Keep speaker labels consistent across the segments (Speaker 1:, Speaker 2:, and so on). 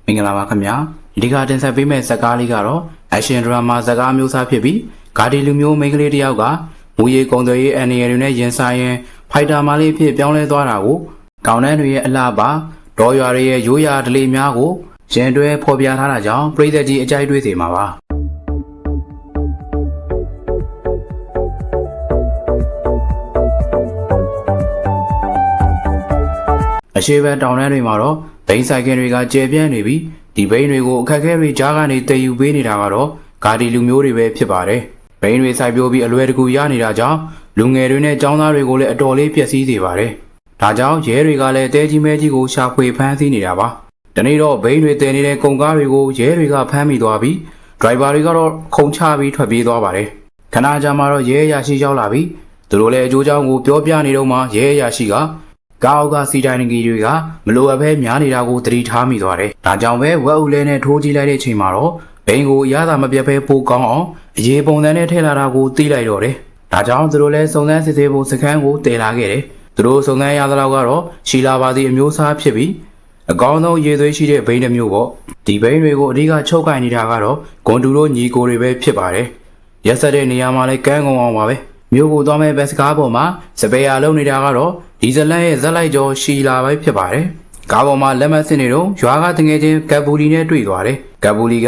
Speaker 1: မင်္ဂလာပါခင်ဗျာဒီကတင်ဆက်ပေးမယ့်ဇာတ်ကားလေးကတော့ action drama ဇာတ်ကားမျိုးစားဖြစ်ပြီးဂါဒီလူမျိုးမိန်းကလေးတစ်ယောက်ကမူရည်ကုံသွေးရေးအန်နီရယ်တွေနဲ့ရင်ဆိုင်ရင်ဖိုက်တာမာလေးဖြစ်ပြောင်းလဲသွားတာကိုကောင်းတန်းတွေရဲ့အလှပါဒေါ်ရွာတွေရဲ့ရိုးရာဓလေ့များကိုရင်တွဲဖော်ပြထားတာကြောင့်ပရိသတ်ကြီးအကြိုက်တွေးစေမှာပါအရှိဘက်တောင်တန်းတွေမှာတော့ဘိန်းဆိုင်ကင်တွေကကျယ်ပြန့်နေပြီးဒီဘိန်းတွေကိုအခက်အခဲတွေကြားကနေတည်ယူပေးနေတာကတော့ဂါဒီလူမျိုးတွေပဲဖြစ်ပါတယ်။ဘိန်းတွေစိုက်ပျိုးပြီးအလွယ်တကူရနေတာကြောင့်လူငယ်တွေနဲ့ကျောင်းသားတွေကိုလည်းအတော်လေးပျက်စီးစေပါတယ်။ဒါကြောင့်ရဲတွေကလည်းတဲကြီးမဲကြီးကိုရှာဖွေဖမ်းဆီးနေတာပါ။ဒီနေ့တော့ဘိန်းတွေတည်နေတဲ့ကုန်ကားတွေကိုရဲတွေကဖမ်းမိသွားပြီးဒရိုင်ဘာတွေကတော့ခုန်ချပြီးထွက်ပြေးသွားပါတယ်။ခဏကြာမှတော့ရဲအရာရှိရောက်လာပြီးသူတို့လည်းအကျိုးကြောင့်ကိုပြောပြနေတော့မှရဲအရာရှိကကားအောက်ကစီတိုင်းငီတွေကမလိုအပ်ဘဲများနေတာကိုသတိထားမိသွားတယ်။ဒါကြောင့်ပဲဝက်ဦးလဲနဲ့ထိုးကြည့်လိုက်တဲ့အချိန်မှာတော့ဘိန်းကိုရတာမပြတ်ဘဲပိုကောင်းအောင်အရေးပုံစံနဲ့ထည့်လာတာကိုသိလိုက်တော့တယ်။ဒါကြောင့်သူတို့လည်းစုံစမ်းစစ်ဆေးဖို့စခန်းကိုတည်လာခဲ့တယ်။သူတို့စုံစမ်းရသလောက်ကတော့ရှီလာပါတီအမျိုးအစားဖြစ်ပြီးအကောင်းဆုံးရေသွေးရှိတဲ့ဘိန်းတစ်မျိုးပေါ့။ဒီဘိန်းတွေကိုအဓိကချုပ်ကင်နေတာကတော့ဂွန်တူတို့ညီကိုတွေပဲဖြစ်ပါတယ်။ရက်ဆက်တဲ့နေရာမှာလည်းကန်းကုန်အောင်ပါပဲ။မြို့ကိုသွားမဲ့ဘက်စကားပေါ်မှာစပယ်ယာလုံနေတာကတော့ဒီဇလန်ရဲ့ဇက်လိုက်ကျော်ရှီလာပဲဖြစ်ပါတယ်။ကားပေါ်မှာလက်မစစ်နေတော့ရွာကတငယ်ချင်းကပ်ဘူလီနဲ့တွေ့သွားတယ်။ကပ်ဘူလီက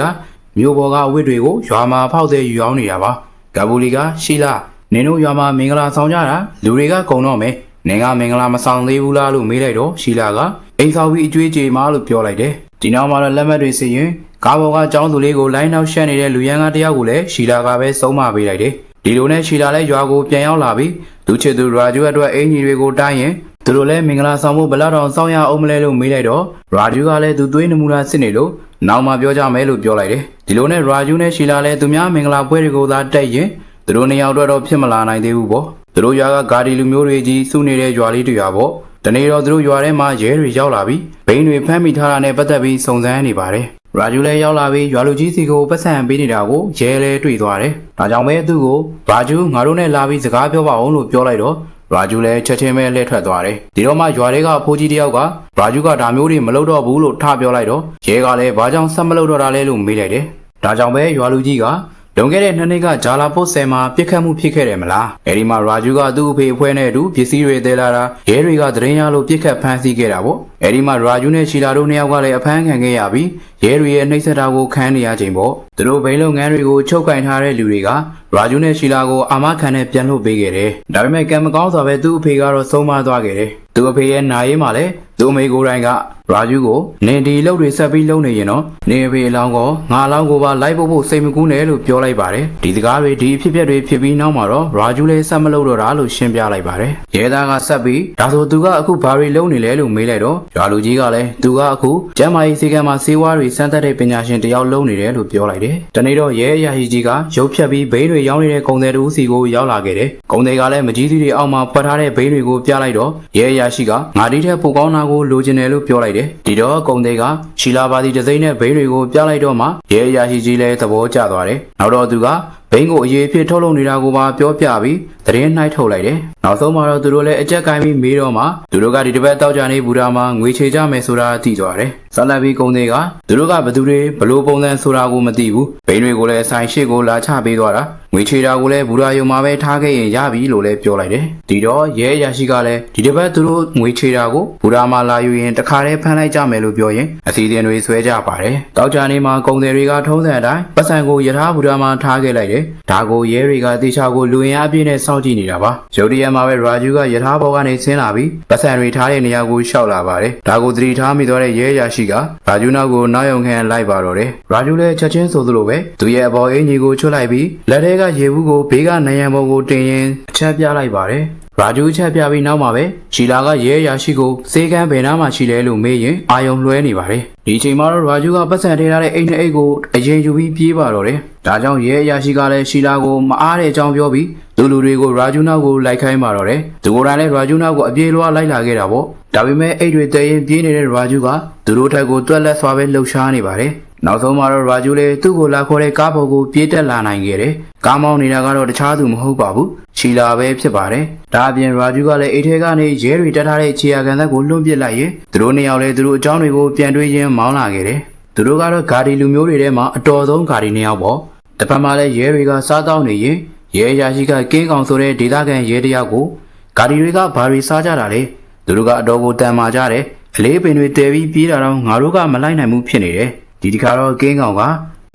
Speaker 1: မြို့ပေါ်ကအဝတ်တွေကိုရွာမှာဖောက်သေးယူအောင်နေတာပါ။ကပ်ဘူလီကရှီလာနင်တို့ရွာမှာမင်္ဂလာဆောင်ကြတာလူတွေကကုံတော့မယ်။နင်ကမင်္ဂလာမဆောင်သေးဘူးလားလို့မေးလိုက်တော့ရှီလာကအိမ်ဆောင်ပြီးအကျွေးကြေမာလို့ပြောလိုက်တယ်။ဒီနောက်မှာတော့လက်မတွေစစ်ရင်ကားပေါ်ကကျောင်းသူလေးကိုလိုင်းနောက်ရှက်နေတဲ့လူရန်ကတယောက်ကိုလည်းရှီလာကပဲဆုံးမပေးလိုက်တယ်။ဒီလိုနဲ့ရှီလာလည်းရွာကိုပြန်ရောက်လာပြီးသူချစ်သူရာဂျူအတွက်အင်ဂျီတွေကိုတိုင်းရင်သူတို့လည်းမင်္ဂလာဆောင်ဖို့ဘလောက်တောင်စောင့်ရအောင်မလဲလို့မေးလိုက်တော့ရာဂျူကလည်းသူသွေးနမူနာစစ်နေလို့နောက်မှပြောကြမယ်လို့ပြောလိုက်တယ်ဒီလိုနဲ့ရာဂျူနဲ့ရှီလာလည်းသူများမင်္ဂလာပွဲတွေကိုသာတက်ရင်သူတို့နှစ်ယောက်တော့ဖြစ်မလာနိုင်သေးဘူးပေါ့သူတို့ရွာကဂါဒီလူမျိုးတွေကြီးစုနေတဲ့ရွာလေးတွေရွာပေါ့တနေ့တော့သူတို့ရွာထဲမှာရဲတွေရောက်လာပြီးဘိန်းတွေဖမ်းမိထားတာနဲ့ပတ်သက်ပြီးစုံစမ်းနေပါတယ်ရာဂျူလည်းရောက်လာပြီးရွာလူကြီးစီကိုပတ်စံပေးနေတာကိုရဲလဲတွေ့သွားတယ်။ဒါကြောင့်ပဲသူ့ကိုရာဂျူငါတို့နဲ့လာပြီးစကားပြောပါအောင်လို့ပြောလိုက်တော့ရာဂျူလည်းချက်ချင်းပဲလှည့်ထွက်သွားတယ်။ဒီတော့မှရွာထဲကအဖိုးကြီးတယောက်ကရာဂျူကဒါမျိုးတွေမလုပ်တော့ဘူးလို့ထပြောလိုက်တော့ရဲကလည်းဘာကြောင့်ဆက်မလုပ်တော့တာလဲလို့မေးလိုက်တယ်။ဒါကြောင့်ပဲရွာလူကြီးကလွန်ခဲ့တဲ့2နှစ်ကဂျာလာပို့ဆယ်မှာပြစ်ခတ်မှုဖြစ်ခဲ့တယ်မလား။အဲဒီမှာရာဂျူကသူ့အဖေအဖွဲနဲ့အတူပစ္စည်းတွေသယ်လာတာရဲတွေကသတင်းရလို့ပြစ်ခတ်ဖမ်းဆီးခဲ့တာပေါ့။အဲဒီမှာရာဂျူနဲ့ရှီလာတို့နှစ်ယောက်ကလည်းအဖမ်းခံခဲ့ရပြီးရဲတွေရဲ့နှိပ်စက်တာကိုခံနေရချိန်ပေါ့။သူတို့ဘိန်းလုပ်ငန်းတွေကိုချုပ်ကင်ထားတဲ့လူတွေကရာဂျူနဲ့ရှီလာကိုအာမခံနဲ့ပြန်လွှတ်ပေးခဲ့တယ်။ဒါပေမဲ့ကံမကောင်းစွာပဲသူ့အဖေကတော့ဆုံးမသွားခဲ့တယ်။သူ့အဖေရဲ့နာရေးမှာလည်းသူ့အမေကိုယ်တိုင်ကရာဂျူကိုနင်ဒီလုပ်တွေဆက်ပြီးလုပ်နေရင်တော့နေအဖေအလောင်းကောငါအလောင်းကိုပါလိုက်ဖို့စိတ်မကူးနဲ့လို့ပြောလိုက်ပါတယ်ဒီစကားတွေဒီအဖြစ်အပျက်တွေဖြစ်ပြီးနောက်မှာတော့ရာဂျူလည်းဆက်မလုပ်တော့တာလို့ရှင်းပြလိုက်ပါတယ်ရဲသားကဆက်ပြီးဒါဆိုသူကအခုဘာတွေလုပ်နေလဲလို့မေးလိုက်တော့ရွာလူကြီးကလည်းသူကအခုကျမ်းမာရေးစေကံမှာစေဝါးတွေစမ်းသပ်တဲ့ပညာရှင်တယောက်လုပ်နေတယ်လို့ပြောလိုက်တယ်တနေ့တော့ရဲအရာရှိကြီးကရုပ်ဖြတ်ပြီးဘိန်းတွေရောင်းနေတဲ့ကုန်သည်တူစီကိုရောက်လာခဲ့တယ်ကုန်သည်ကလည်းမကြီးသီးတွေအောက်မှာဖွက်ထားတဲ့ဘိန်းတွေကိုပြလိုက်တော့ရဲအရာရှိကငါဒီထက်ပိုကောင်းတာကိုလိုချင်တယ်လို့ပြောလိုက်တယ်ဒီတော့ကုန်သည်ကရှီလာပါတီတစိမ့်နဲ့ဘိန်းတွေကိုပြလိုက်တော့မှရဲအရာရှိကြီးလည်းသဘောကျသွားတယ်နောက်တော့သူကဘိန်းကိုအရေးဖြစ်ထုတ်လုပ်နေတာကိုပါပြောပြပြီးသတင်းနှိုက်ထုတ်လိုက်တယ်နောက်ဆုံးမှာတော့သူတို့လည်းအကြက်ကိုင်းပြီးမေးတော့မှသူတို့ကဒီတစ်ပတ်တောက်ကြနေဘူတာမှာငွေချေကြမယ်ဆိုတာသိသွားတယ်ဆက်လက်ပြီးကုန်တွေကသူတို့ကဘသူတွေဘလို့ပုံစံဆိုတာကိုမသိဘူးဘိန်းတွေကိုလည်းဆိုင်ရှိကိုလာချပေးသွားတာငွေချေတာကိုလည်းဘူရာယုံမှာပဲထားခဲ့ရင်ရပြီလို့လည်းပြောလိုက်တယ်ဒီတော့ရဲအရာရှိကလည်းဒီတစ်ပတ်သူတို့ငွေချေတာကိုဘူရာမှာလာယူရင်တခါတည်းဖမ်းလိုက်ကြမယ်လို့ပြောရင်အစီအစဉ်တွေဆွဲကြပါတယ်တောက်ကြနေမှာကုန်တွေကထုံးစံအတိုင်းပတ်စံကိုယထာဘူရာမှာထားခဲ့လိုက်တယ်ဒါကိုရဲတွေကတေချာကိုလူရင်အပြည့်နဲ့စောင့်ကြည့်နေတာပါရုတ်တရက်မှာပဲရာဂျူကယထာဘောကနေဆင်းလာပြီးပတ်စံတွေထားတဲ့နေရာကိုရှောက်လာပါတယ်ဒါကိုသတိထားမိသွားတဲ့ရဲရရှိကရာဂျူနောက်ကိုနောက်ယုံခံလိုက်ပါတော့တယ်ရာဂျူလည်းချက်ချင်းဆိုသလိုပဲသူရဲ့အပေါ်အင်ကြီးကိုချွတ်လိုက်ပြီးလက်ထဲကရေဘူးကိုဘေးကနယံပေါ်ကိုတင်ရင်အချက်ပြလိုက်ပါတယ်ရာဂျူချက်ပြပြီးနောက်မှာပဲရှီလာကရဲရရှိကိုစေကန်းဘယ်နားမှာရှိလဲလို့မေးရင်အာယုံလွှဲနေပါတယ်ဒီအချိန်မှာတော့ရာဂျူကပတ်စံထည့်ထားတဲ့အိမ်နဲ့အိတ်ကိုအရင်ယူပြီးပြေးပါတော့တယ်ဒါကြောင့်ရဲအရာရှိကလည်းရှီလာကိုမအားတဲ့အကြောင်းပြောပြီးသူလူတွေကိုရာဂျူနောက်ကိုလိုက်ခိုင်းပါတော့တယ်သူကိုယ်တိုင်လည်းရာဂျူနောက်ကိုအပြေးလွှားလိုက်လာခဲ့တာပေါ့ဒါပေမဲ့အိတ်တွေတည်ရင်ပြေးနေတဲ့ရာဂျူကသူတို့ထက်ကိုတွက်လက်စွာပဲလှုပ်ရှားနေပါတယ်နောက်ဆုံးမှာတော့ရာဂျူလည်းသူ့ကိုလာခေါ်တဲ့ကားပေါ်ကိုပြေးတက်လာနိုင်ခဲ့တယ်ကားမောင်းနေတာကတော့တခြားသူမဟုတ်ပါဘူးရှီလာပဲဖြစ်ပါတယ်ဒါအပြင်ရာဂျူကလည်းအိတ်ထဲကနေရဲတွေတက်ထားတဲ့ခြေရာခံသက်ကိုလွှတ်ပစ်လိုက်ရင်သူတို့နှစ်ယောက်လည်းသူတို့အကြောင်းတွေကိုပြန်တွေးရင်းမောင်းလာခဲ့တယ်သူ သူတို့ကတော့ဂါဒီလူမျိုးတွေထဲမှာအတော်ဆုံးဂါဒီနှစ်ယောက်ပေါ့တစ်ဖက်မှာလည်းရဲတွေကစားတောင်းနေရင်ရဲရာရှိကကင်းကောင်ဆိုတဲ့ဒေသခံရဲတယောက်ကိုဂါဒီတွေကဘာတွေစားကြတာလဲသူတို့ကအတော်ကိုတန်မာကြတယ်အလေးပင်တွေတဲပြီးပြေးတာတော့ငါတို့ကမလိုက်နိုင်ဘူးဖြစ်နေတယ်ဒီတစ်ခါတော့ကင်းကောင်က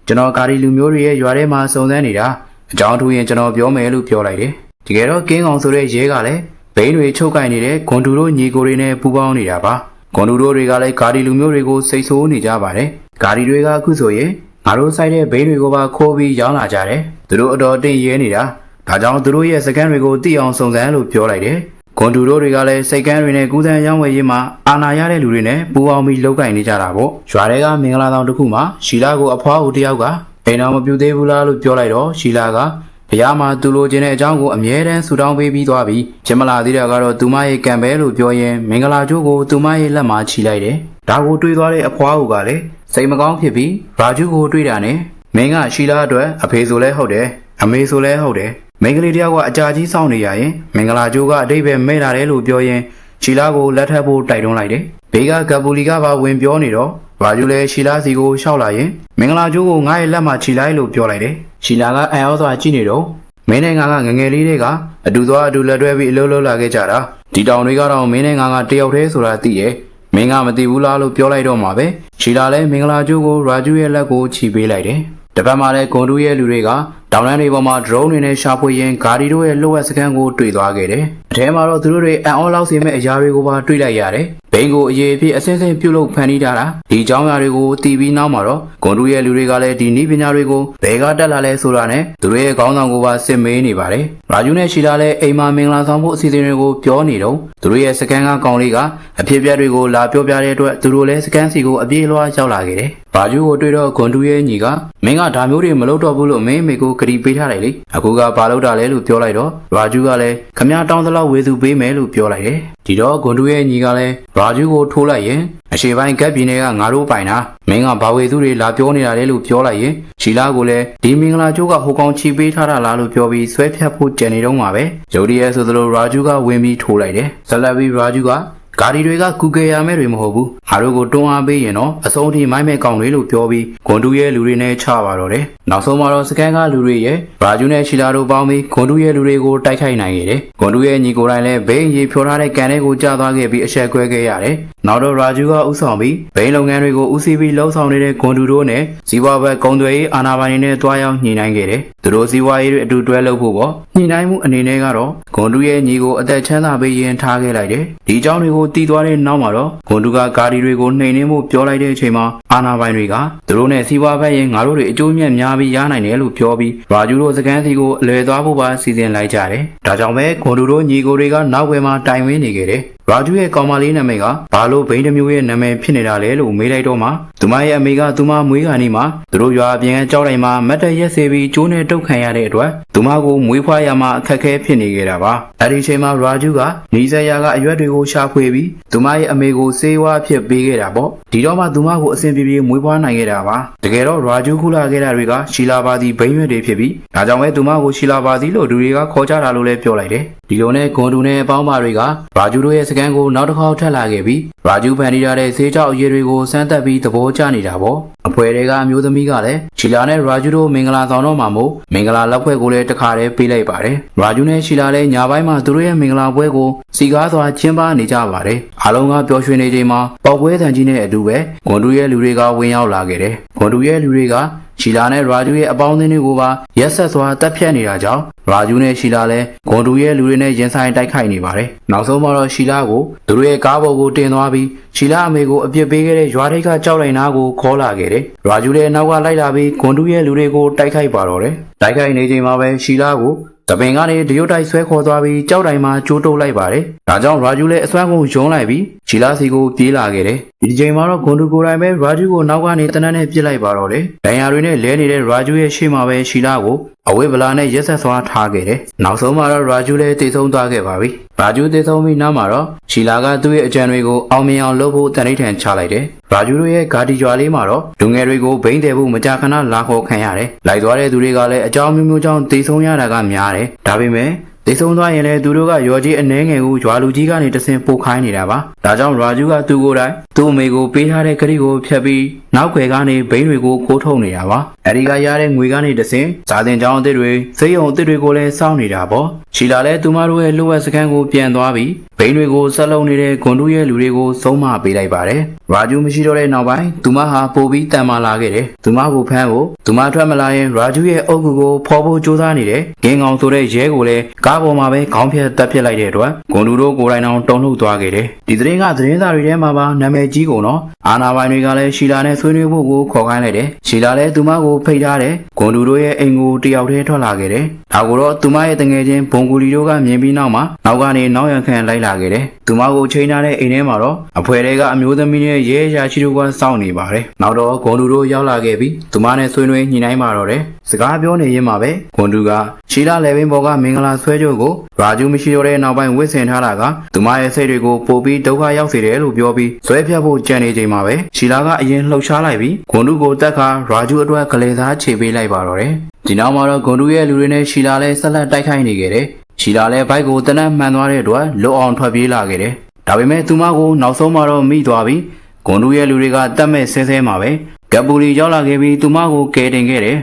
Speaker 1: ကျွန်တော်ဂါဒီလူမျိုးတွေရဲ့ရွာထဲမှာစုံစမ်းနေတာအကြောင်းထူရင်ကျွန်တော်ပြောမယ်လို့ပြောလိုက်တယ်တကယ်တော့ကင်းကောင်ဆိုတဲ့ရဲကလည်းဘိန်းတွေချုပ်ကင်နေတဲ့ဂွန်တူတို့ညီကိုတွေနဲ့ပူးပေါင်းနေတာပါဂွန်တူတို့တွေကလည်းဂါဒီလူမျိုးတွေကိုစိတ်ဆိုးနေကြပါတယ်ဂါဒီတွေကအခုဆိုရင်ငါတို့စိုက်တဲ့ဘိန်းတွေကိုပါခိုးပြီးရောင်းလာကြတယ်သူတို့အတော်တင်ရဲနေတာဒါကြောင့်သူတို့ရဲ့စကန်တွေကိုတိအောင်စုံစမ်းလို့ပြောလိုက်တယ်ဂွန်တူတို့တွေကလည်းစိတ်ကန်းတွေနဲ့ကူးစမ်းရောင်းဝယ်ရေးမှာအာဏာရတဲ့လူတွေနဲ့ပူးပေါင်းပြီးလုပ်ကင်နေကြတာပေါ့ရွာတွေကမင်္ဂလာဆောင်တစ်ခုမှာရှီလာကိုအဖွားဦးတယောက်ကအိမ်တော်မပြူသေးဘူးလားလို့ပြောလိုက်တော့ရှီလာကဘုရားမှာသူလိုချင်တဲ့အကြောင်းကိုအမြဲတမ်းဆူတောင်းပေးပြီးသွားပြီးဖြစ်မလာသေးတာကတော့သူမရဲ့ကံပဲလို့ပြောရင်မင်္ဂလာကျိုးကိုသူမရဲ့လက်မှာချီလိုက်တယ်ဒါကိုတွေးသွားတဲ့အဖွားဦးကလည်းစိတ်မကောင်းဖြစ်ပြီးရာဂျူကိုတွေးတာနဲ့မင်းကရှီလာအတွက်အဖေဆိုလဲဟုတ်တယ်အမေဆိုလဲဟုတ်တယ်မင်္ဂလိတယောက်ကအကြာကြီးစောင့်နေရရင်မင်္ဂလာကျိုးကအတိတ်ပဲမဲ့လာတယ်လို့ပြောရင်ရှီလာကိုလက်ထပ်ဖို့တိုက်တွန်းလိုက်တယ်ဘေးကဂပူလီကပါဝင်ပြောနေတော့ရာဂျူလည်းရှီလာစီကိုရှောက်လာရင်မင်္ဂလာကျိုးကိုငါ့ရဲ့လက်မှာချီလိုက်လို့ပြောလိုက်တယ်ရှီလာကအံ့ဩစွာကြည့်နေတော့မင်းနဲ့ငါကငငယ်လေးတွေကအတူသွားအတူလက်တွဲပြီးအလုပ်လုပ်လာခဲ့ကြတာဒီတောင်တွေကတော့မင်းနဲ့ငါကတယောက်တည်းဆိုတာသိရဲ့မင်းကမသိဘူးလားလို့ပြောလိုက်တော့မှာပဲရှီလာလည်းမင်္ဂလာကျိုးကိုရာဂျူရဲ့လက်ကိုချီပေးလိုက်တယ်တပတ်မှလည်းဂွန်တူရဲ့လူတွေကတောင်တန်းတွေပေါ်မှာ drone တွေနဲ့ရှာဖွေရင်းဂါဒီတို့ရဲ့လှုပ်ဝက်စကန်ကိုတွေ့သွားခဲ့တယ်။အထဲမှာတော့သူတို့တွေအံ့ဩလောက်စေမဲ့အရာတွေကိုပါတွေ့လိုက်ရတယ်။ဘိန်းကိုအရေးအဖြစ်အစင်းစင်းပြုတ်လုဖန်တီးထားတာဒီအကြောင်းအရာတွေကိုတီးပြီးနောက်မှာတော့ဂွန်တူရဲ့လူတွေကလည်းဒီနည်းပညာတွေကိုဘယ်ကတက်လာလဲဆိုတာနဲ့သူတို့ရဲ့ခေါင်းဆောင်ကိုပါစစ်မေးနေပါတယ်။ရာဂျူနဲ့ရှီလာလည်းအိမ်မှာမင်္ဂလာဆောင်ဖို့အစီအစဉ်တွေကိုပြောနေတော့သူတို့ရဲ့စကန်ကကောင်လေးကအဖြစ်အပျက်တွေကိုလာပြောပြတဲ့အတွက်သူတို့လည်းစကန်စီကိုအပြေးလွှားရောက်လာခဲ့တယ်။ဘာဂျူကိုတွေ့တော့ဂွန်တူရဲ့ညီကမင်းကဒါမျိုးတွေမလုပ်တော့ဘူးလို့မင်းမေကိုကတိပေးထားတယ်လေအခုကဘာလုပ်တာလဲလို့ပြောလိုက်တော့ရာဂျူကလည်းခမည်းတောင်းသလောက်ဝေစုပေးမယ်လို့ပြောလိုက်တယ်ဒီတော့ဂွန်တူရဲ့ညီကလည်းရာဂျူကိုထိုးလိုက်ရင်အရှေ့ပိုင်းကပ်ပြည်နယ်ကငါတို့ပိုင်တာမင်းကဘာဝေစုတွေလာပြောနေတာလဲလို့ပြောလိုက်ရင်ရှီလာကိုလည်းဒီမင်္ဂလာကျိုးကဟိုကောင်ချီပေးထားတာလားလို့ပြောပြီးဆွဲဖြတ်ဖို့ကြံနေတော့မှာပဲဂျိုဒီရဲ့ဆိုသလိုရာဂျူကဝင်ပြီးထိုးလိုက်တယ်ဇလဘီရာဂျူကဂါဒီတွေကကူကေရမဲ့တွေမဟုတ်ဘူးငါတို့ကိုတွန်းအားပေးရင်တော့အဆုံးထိမိုက်မဲ့ကောင်တွေလို့ပြောပြီးဂွန်တူရဲ့လူတွေနဲ့ချပါတော့တယ်နောက်ဆုံးမှာတော့စကန်ကလူတွေရဲ့ရာဂျူနဲ့ရှီလာတို့ပေါင်းပြီးဂွန်တူရဲ့လူတွေကိုတိုက်ခိုက်နိုင်ခဲ့တယ်ဂွန်တူရဲ့ညီကိုယ်တိုင်လည်းဘိန်းရေဖြောထားတဲ့ကန်တွေကိုကြားသွားခဲ့ပြီးအဆက်ကွဲခဲ့ရတယ်နောက်တော့ရာဂျူကဥဆောင်ပြီးဘိန်းလုပ်ငန်းတွေကိုဦးစီးပြီးလှုပ်ဆောင်နေတဲ့ဂွန်တူတို့နဲ့ဇီဝဘက်ကုံသွေးအာနာပိုင်တွေနဲ့တွားရောက်ညှိနှိုင်းခဲ့တယ်သူတို့ဇီဝရေးတွေအတူတွဲလုပ်ဖို့ပေါ့ညှိနှိုင်းမှုအနေနဲ့ကတော့ဂွန်တူရဲ့ညီကိုအသက်ချမ်းသာပေးရင်ထားခဲ့လိုက်တယ်ဒီအကြောင်းတွေကိုတီးသွားတဲ့နောက်မှာတော့ဂွန်တူကဂါဒီတွေကိုနှိမ်နှင်းမှုပြောလိုက်တဲ့အချိန်မှာအာနာပိုင်တွေကသူတို့နဲ့စီးပွားဘက်ရင်ငါတို့တွေအကျိုးမြတ်များပြီးရနိုင်တယ်လို့ပြောပြီးရာဂျူတို့စကန်စီကိုအလွယ်သွားဖို့ပါစီစဉ်လိုက်ကြတယ်။ဒါကြောင့်ပဲဂွန်တူတို့ညီကိုတွေကနောက်ွယ်မှာတိုင်ဝင်းနေခဲ့တယ်။ရာဂျူရဲ့ကောင်မလေးနာမည်ကဘာလို့ဘိန်းတစ်မျိုးရဲ့နာမည်ဖြစ်နေတာလဲလို့မေးလိုက်တော့မှသူမရဲ့အမေကသူမမွေးခါနီမှာသူတို့ရွာပြင်ကြောက်တိုင်းမှာမတ်တရက်စေပြီးကျိုးနဲ့တုတ်ခံရတဲ့အတွက်သူမကိုမွေးဖွားရမှာအခက်အခဲဖြစ်နေခဲ့တာပါ။အဲဒီအချိန်မှာရာဂျူကနီးစပ်ရာကအရွက်တွေကိုရှာဖွေပြီးသူမရဲ့အမေကိုစေးဝါးဖြစ်ပေးခဲ့တာပေါ့။ဒီတော့မှသူမကိုအဆင်ပြေပြေမွေးဖွားနိုင်ခဲ့တာပါ။တကယ်တော့ရာဂျူခုလာခဲ့တာတွေကရှီလာပါတီဘိန်းရွက်တွေဖြစ်ပြီးဒါကြောင့်ပဲသူမကိုရှီလာပါတီလို့လူတွေကခေါ်ကြတာလို့လည်းပြောလိုက်တယ်။ဒီလိုနဲ့ဂွန်တူနဲ့အပေါင်းပါတွေကရာဂျူတို့ရဲ့စကန်ကိုနောက်တစ်ခေါက်ထပ်လာခဲ့ပြီးရာဂျူဖန်တီးထားတဲ့ဆေးကြောက်အရေးတွေကိုစမ်းသပ်ပြီးသဘောကျနေတာပေါ့အဖွဲတွေကအမျိုးသမီးကလည်းရှီလာနဲ့ရာဂျူတို့မင်္ဂလာဆောင်တော့မှာမို့မင်္ဂလာလက်ဖွဲ့ကိုလည်းတခါတည်းပေးလိုက်ပါတယ်ရာဂျူနဲ့ရှီလာလည်းညာပိုင်းမှာသူတို့ရဲ့မင်္ဂလာပွဲကိုစီကားစွာကျင်းပနေကြပါတယ်အားလုံးကပျော်ရွှင်နေချိန်မှာပေါက်ပွဲတန်ကြီးနဲ့အတူပဲဂွန်တူရဲ့လူတွေကဝင်ရောက်လာခဲ့တယ်ဂွန်တူရဲ့လူတွေကရှီလာနဲ့ရာဂျူရဲ့အပေါင်းအသင်းတွေကိုပါရက်ဆက်စွာတပ်ဖြတ်နေတာကြောင့်ရာဂျူနဲ့ရှီလာလည်းဂွန်တူရဲ့လူတွေနဲ့ရင်ဆိုင်တိုက်ခိုက်နေပါတယ်။နောက်ဆုံးမှာတော့ရှီလာကိုသူတို့ရဲ့ကားပေါ်ကိုတင်သွားပြီးရှီလာအမေကိုအပြစ်ပေးခဲ့တဲ့ရွာထိပ်ကကြောက်လိုက်နာကိုခေါ်လာခဲ့တယ်။ရာဂျူလည်းနောက်ကလိုက်လာပြီးဂွန်တူရဲ့လူတွေကိုတိုက်ခိုက်ပါတော့တယ်။တိုက်ခိုက်နေချိန်မှာပဲရှီလာကိုတပင်ကနေတရုတ်တိုက်ဆွဲခေါ်သွားပြီးကြောက်တိုင်မှာကျိုးတုပ်လိုက်ပါတယ်။ဒါကြောင့်ရာဂျူလည်းအစွမ်းကုန်ယုံလိုက်ပြီးရှီလာစီကိုပြေးလာခဲ့တယ်။ဒီချိန်မှာတော့ဂွန်တူကိုယ်တိုင်ပဲရာဂျူကိုနောက်ကနေတနက်နဲ့ပြစ်လိုက်ပါတော့တယ်။ဒဏ်ရာတွေနဲ့လဲနေတဲ့ရာဂျူရဲ့ရှေ့မှာပဲရှီလာကိုအဝိဗလာနဲ့ရက်ဆက်စွာထားခဲ့တယ်။နောက်ဆုံးမှာတော့ရာဂျူလည်းတည်ဆုံးသွားခဲ့ပါပြီ။ရာဂျူတည်ဆုံးပြီးနောက်မှာတော့ရှီလာကသူ့ရဲ့အကြံတွေကိုအောင်မြင်အောင်လုပ်ဖို့တန်ဋိဌာန်ချလိုက်တယ်။ရာဂျူတို့ရဲ့ဂါတီရွာလေးမှာတော့လူငယ်တွေကိုဘိန်းတယ်ဖို့မကြာခဏလာခေါ်ခံရတယ်။လိုက်သွားတဲ့သူတွေကလည်းအကြောင်းမျိုးမျိုးကြောင့်တည်ဆုံးရတာကများတယ်။ဒါပေမဲ့တည်ဆုံးသွားရင်လည်းသူတို့ကရော်ကြီးအနှဲငယ်ကိုရွာလူကြီးကနေတဆင်ပို့ခိုင်းနေတာပါ။ဒါကြောင့်ရာဂျူကသူ့ကိုယ်တိုင်သူ့အမေကိုပေးထားတဲ့ခရီးကိုဖျက်ပြီး နောက်ွယ်ကနေဘိန်းတွေကိုခိုးထုတ်နေတာပါအဲဒီကရတဲ့ငွေကနေတဆင့်ဇာတင်ကျောင်းအသစ်တွေစိတ်ယုံအသစ်တွေကိုလည်းစောင့်နေတာပေါ့ရှီလာလည်းသူမတို့ရဲ့လိုဝက်စခန်းကိုပြန်သွားပြီးဘိန်းတွေကိုဆက်လုံးနေတဲ့ဂွန်တူရဲ့လူတွေကိုဆုံးမပေးလိုက်ပါတယ်ရာဂျူမရှိတော့တဲ့နောက်ပိုင်းသူမဟာပိုပြီးတန်မာလာခဲ့တယ်သူမကိုဖမ်းဖို့သူမထွက်မလာရင်ရာဂျူရဲ့အုပ်ကူကိုဖော်ဖို့ကြိုးစားနေတဲ့ဂင်းကောင်ဆိုတဲ့ရဲကိုလည်းကားပေါ်မှာပဲခေါင်းဖြတ်တက်ပစ်လိုက်တဲ့အတွက်ဂွန်တူတို့ကိုယ်တိုင်အောင်တုန်လှုပ်သွားခဲ့တယ်ဒီသတင်းကသတင်းစာတွေထဲမှာပါနာမည်ကြီးကုန်တော့အာနာပိုင်တွေကလည်းရှီလာနဲ့ဆွေးနွေးဖို့ကိုခေါ်ခိုင်းလိုက်တယ်ရှီလာလည်းသူမကိုဖိတ်ထားတယ်ဂွန်တူတို့ရဲ့အိမ်ကိုတယောက်တည်းထွက်လာခဲ့တယ်ဒါကိုတော့သူမရဲ့တငယ်ချင်းဘုံကူလီတို့ကမြင်ပြီးနောက်မှာနောက်ကနေနောက်ရန်ခံလိုက်လာခဲ့တယ်သူမကိုချိန်ထားတဲ့အိမ်ထဲမှာတော့အဖွဲတွေကအမျိုးသမီးနဲ့ရဲရာရှိတို့ကစောင့်နေပါတယ်နောက်တော့ဂွန်တူတို့ရောက်လာခဲ့ပြီးသူမနဲ့ဆွေးနွေးညှိနှိုင်းပါတော့တယ်စကားပြောနေရင်းမှာပဲဂွန်တူကရှီလာလေဘင်းဘော်ကမင်္ဂလာဆွဲကြိုးကိုရာဂျူမရှိတော့တဲ့နောက်ပိုင်းဝစ်ဆင်ထားတာကသူမရဲ့စိတ်တွေကိုပိုပြီးဒုက္ခရောက်စေတယ်လို့ပြောပြီးဆွဲဖြတ်ဖို့ကြံနေချိန်မှာပဲရှီလာကအရင်လှုပ်ရှားလိုက်ပြီးဂွန်တူကိုတက်ခါရာဂျူအတွက်ကလေးသားခြေပေးလိုက်ပါတော့တယ်ဒီနောက်မှာတော့ဂွန်တူရဲ့လူတွေနဲ့ရှီလာလည်းဆက်လက်တိုက်ခိုက်နေခဲ့တယ်ရှီလာလည်းဘိုက်ကိုတနက်မှန်သွားတဲ့အတွက်လွတ်အောင်ထွက်ပြေးလာခဲ့တယ်ဒါပေမဲ့သူမကိုနောက်ဆုံးမှာတော့မိသွားပြီးဂွန်တူရဲ့လူတွေကတတ်မဲ့ဆဲဆဲမှာပဲကပူလီရောက်လာခဲ့ပြီးသူမကိုကယ်တင်ခဲ့တယ်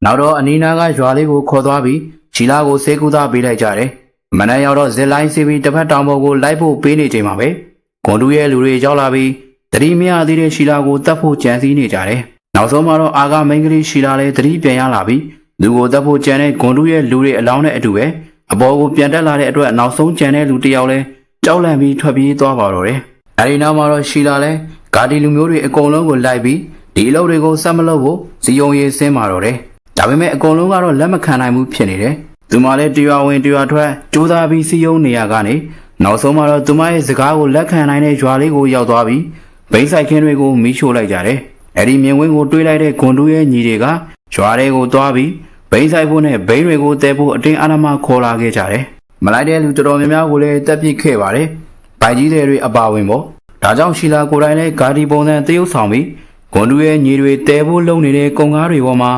Speaker 1: နောက်တော့အနီးနားကရွာလေးကိုခေါ်သွားပြီးရှီလာကိုဆေးကုသပေးလိုက်ကြတယ်မနက်ရောက်တော့ဇစ်လိုင်းစီပြီးတစ်ဖက်တောင်ပေါ်ကိုလိုက်ဖို့ပေးနေချိန်မှာပဲဂွန်တူရဲ့လူတွေရောက်လာပြီးတတိမရသေးတဲ့ရှီလာကိုတတ်ဖို့ကြံစည်နေကြတယ်နောက်ဆုံးမှာတော့အာဂမိန်ကလေးရှီလာလည်းတတိပြန်ရလာပြီးလူကိုတတ်ဖို့ကြံတဲ့ဂွန်တူရဲ့လူတွေအလောင်းနဲ့အတူပဲအပေါ်ကိုပြန်တက်လာတဲ့အတွက်နောက်ဆုံးကြံတဲ့လူတစ်ယောက်လည်းကြောက်လန့်ပြီးထွက်ပြေးသွားပါတော့တယ်အဲဒီနောက်မှာတော့ရှီလာလည်းဂါဒီလူမျိုးတွေအကုန်လုံးကိုလိုက်ပြီးဒီအလုပ်တွေကိုဆက်မလုပ်ဖို့စီယုံရေးဆင်းပါတော့တယ်ဒါပေမဲ့အကုန်လုံးကတော့လက်မခံနိုင်ဘူးဖြစ်နေတယ်သူမလည်းတရားဝင်တရားထွက်ကြိုးစားပြီးစီယုံနေရကနေနောက်ဆုံးမှာတော့သူမရဲ့စကားကိုလက်ခံနိုင်တဲ့ရွာလေးကိုရောက်သွားပြီးဘိန်းဆိုင်ခင်းတွေကိုမီးရှို့လိုက်ကြတယ်အဲဒီမြင်ကွင်းကိုတွေးလိုက်တဲ့ဂွန်တူရဲ့ညီတွေကရွာတွေကိုသွားပြီးဘိန်းဆိုင်ဖို့နဲ့ဘိန်းတွေကိုတဲဖို့အတင်းအဓမ္မခေါ်လာခဲ့ကြတယ်မလိုက်တဲ့လူတော်တော်များများကိုလည်းတက်ပစ်ခဲ့ပါတယ်ဗိုက်ကြီးတွေအပါဝင်ပေါ့ဒါကြောင့်ရှီလာကိုယ်တိုင်လည်းဂါဒီပုံစံတရုပ်ဆောင်ပြီးဂွန်တူရဲ့ညီတွေတဲဖို့လုံနေတဲ့ကုံကားတွေပေါ်မှာ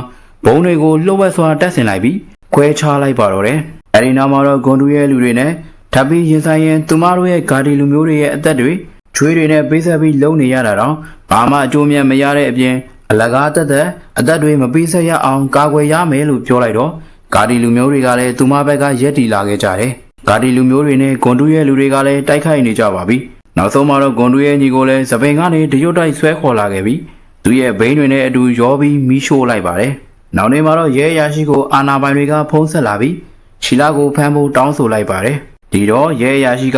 Speaker 1: ဘုံတွေကိုလှုပ်ဝက်စွာတက်ဆင်လိုက်ပြီးခွဲခြားလိုက်ပါတော့တယ်အဲဒီနောက်မှာတော့ဂွန်တူရဲ့လူတွေနဲ့ထပ်ပြီးရင်ဆိုင်ရင်သူမတို့ရဲ့ဂါဒီလူမျိုးတွေရဲ့အသက်တွေချွေးတွေနဲ့ပေးဆက်ပြီးလုံနေရတာတော့ဘာမှအကျိုးမြတ်မရတဲ့အပြင်အလကားတက်တဲ့အသက်တွေမပေးဆက်ရအောင်ကာကွယ်ရမယ်လို့ပြောလိုက်တော့ဂါဒီလူမျိုးတွေကလည်းသူမဘက်ကရက်တီလာခဲ့ကြတယ်ဂါဒီလူမျိုးတွေနဲ့ဂွန်တူရဲ့လူတွေကလည်းတိုက်ခိုက်နေကြပါပြီနောက်ဆုံးမှာတော့ဂွန်တူရဲ့ညီကိုလည်းစပိန်ကနေတရွတ်တိုက်ဆွဲခေါ်လာခဲ့ပြီးသူရဲ့ဘိန်းတွေနဲ့အတူရောပြီးမီးရှို့လိုက်ပါတယ်နောက်နေ့မှာတော့ရဲရရှိကိုအာနာပိုင်တွေကဖုံးဆက်လာပြီးရှီလာကိုဖမ်းဖို့တောင်းဆိုလိုက်ပါတယ်ဒီတော့ရဲရရှိက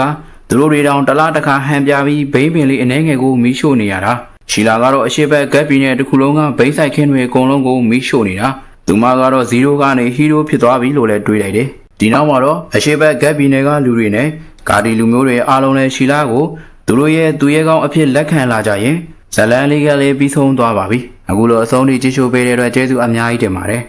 Speaker 1: သူတို့တွေတောင်တလားတစ်ခါဟန်ပြပြီးဘိန်းပင်လေးအနှဲငယ်ကိုမီးရှို့နေရတာရှီလာကတော့အရှိဘက်ကက်ပြည်နယ်တစ်ခုလုံးကဘိန်းဆိုင်ခင်းတွေအကုန်လုံးကိုမီးရှို့နေတာသူမကတော့0ကနေဟီးရိုးဖြစ်သွားပြီလို့လည်းတွေးလိုက်တယ်ဒီနောက်မှာတော့အရှိဘက်ကက်ပြည်နယ်ကလူတွေနဲ့ဂါဒီလူမျိုးတွေအားလုံးလည်းရှီလာကိုသူတို့ရဲ့သူရဲကောင်းအဖြစ်လက်ခံလာကြရင်ဇလန်လေးကလည်းပြီးဆုံးသွားပါပြီအခုလိုအဆုံးထိကြည့်ရှုပေးတဲ့အတွက်ကျေးဇူးအများကြီးတင်ပါတယ်